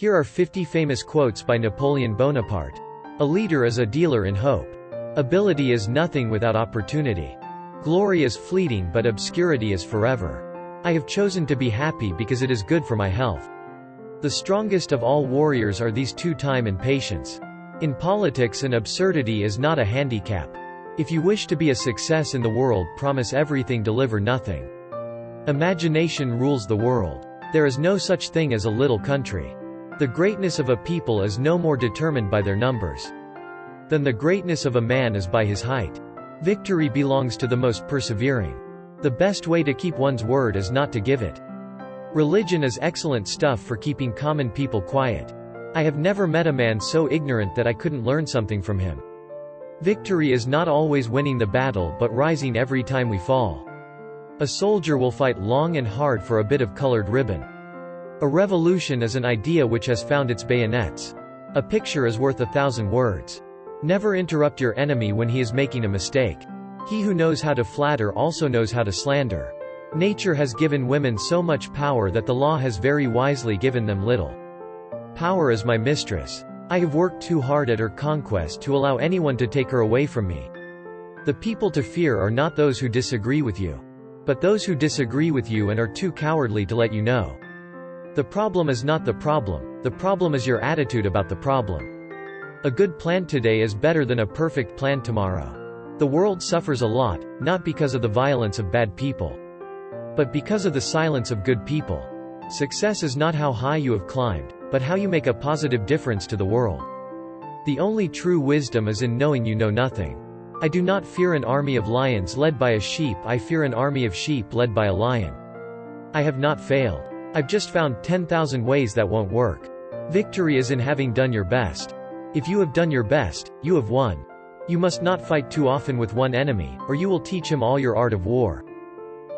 Here are 50 famous quotes by Napoleon Bonaparte. A leader is a dealer in hope. Ability is nothing without opportunity. Glory is fleeting but obscurity is forever. I have chosen to be happy because it is good for my health. The strongest of all warriors are these two: time and patience. In politics, an absurdity is not a handicap. If you wish to be a success in the world, promise everything, deliver nothing. Imagination rules the world. There is no such thing as a little country. The greatness of a people is no more determined by their numbers than the greatness of a man is by his height. Victory belongs to the most persevering. The best way to keep one's word is not to give it. Religion is excellent stuff for keeping common people quiet. I have never met a man so ignorant that I couldn't learn something from him. Victory is not always winning the battle but rising every time we fall. A soldier will fight long and hard for a bit of colored ribbon. A revolution is an idea which has found its bayonets. A picture is worth 1,000 words. Never interrupt your enemy when he is making a mistake. He who knows how to flatter also knows how to slander. Nature has given women so much power that the law has very wisely given them little. Power is my mistress. I have worked too hard at her conquest to allow anyone to take her away from me. The people to fear are not those who disagree with you, but those who disagree with you and are too cowardly to let you know. The problem is not the problem is your attitude about the problem. A good plan today is better than a perfect plan tomorrow. The world suffers a lot, not because of the violence of bad people, but because of the silence of good people. Success is not how high you have climbed, but how you make a positive difference to the world. The only true wisdom is in knowing you know nothing. I do not fear an army of lions led by a sheep, I fear an army of sheep led by a lion. I have not failed. I've just found 10,000 ways that won't work. Victory is in having done your best. If you have done your best, you have won. You must not fight too often with one enemy, or you will teach him all your art of war.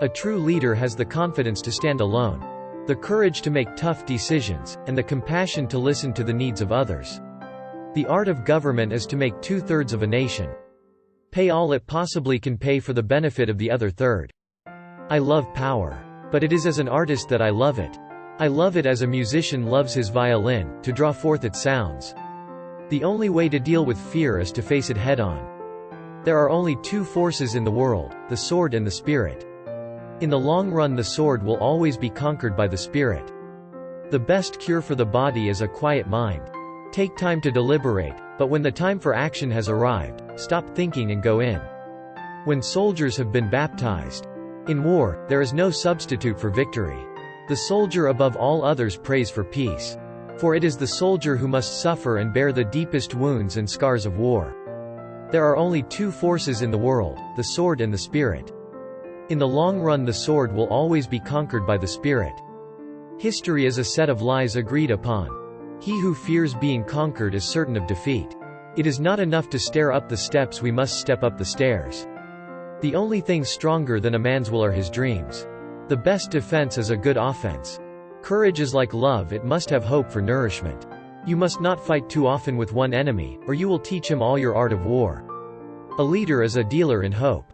A true leader has the confidence to stand alone, the courage to make tough decisions, and the compassion to listen to the needs of others. The art of government is to make 2/3 of a nation pay all it possibly can pay for the benefit of the other third. I love power. But it is as an artist that I love it. I love it as a musician loves his violin, to draw forth its sounds. The only way to deal with fear is to face it head-on. There are only two forces in the world, the sword and the spirit. In the long run, the sword will always be conquered by the spirit. The best cure for the body is a quiet mind. Take time to deliberate, but when the time for action has arrived, stop thinking and go in. When soldiers have been baptized. In war, there is no substitute for victory. The soldier above all others prays for peace. For it is the soldier who must suffer and bear the deepest wounds and scars of war. There are only two forces in the world, the sword and the spirit. In the long run, the sword will always be conquered by the spirit. History is a set of lies agreed upon. He who fears being conquered is certain of defeat. It is not enough to stare up the steps, we must step up the stairs. The only thing stronger than a man's will are his dreams. The best defense is a good offense. Courage is like love, it must have hope for nourishment. You must not fight too often with one enemy, or you will teach him all your art of war. A leader is a dealer in hope.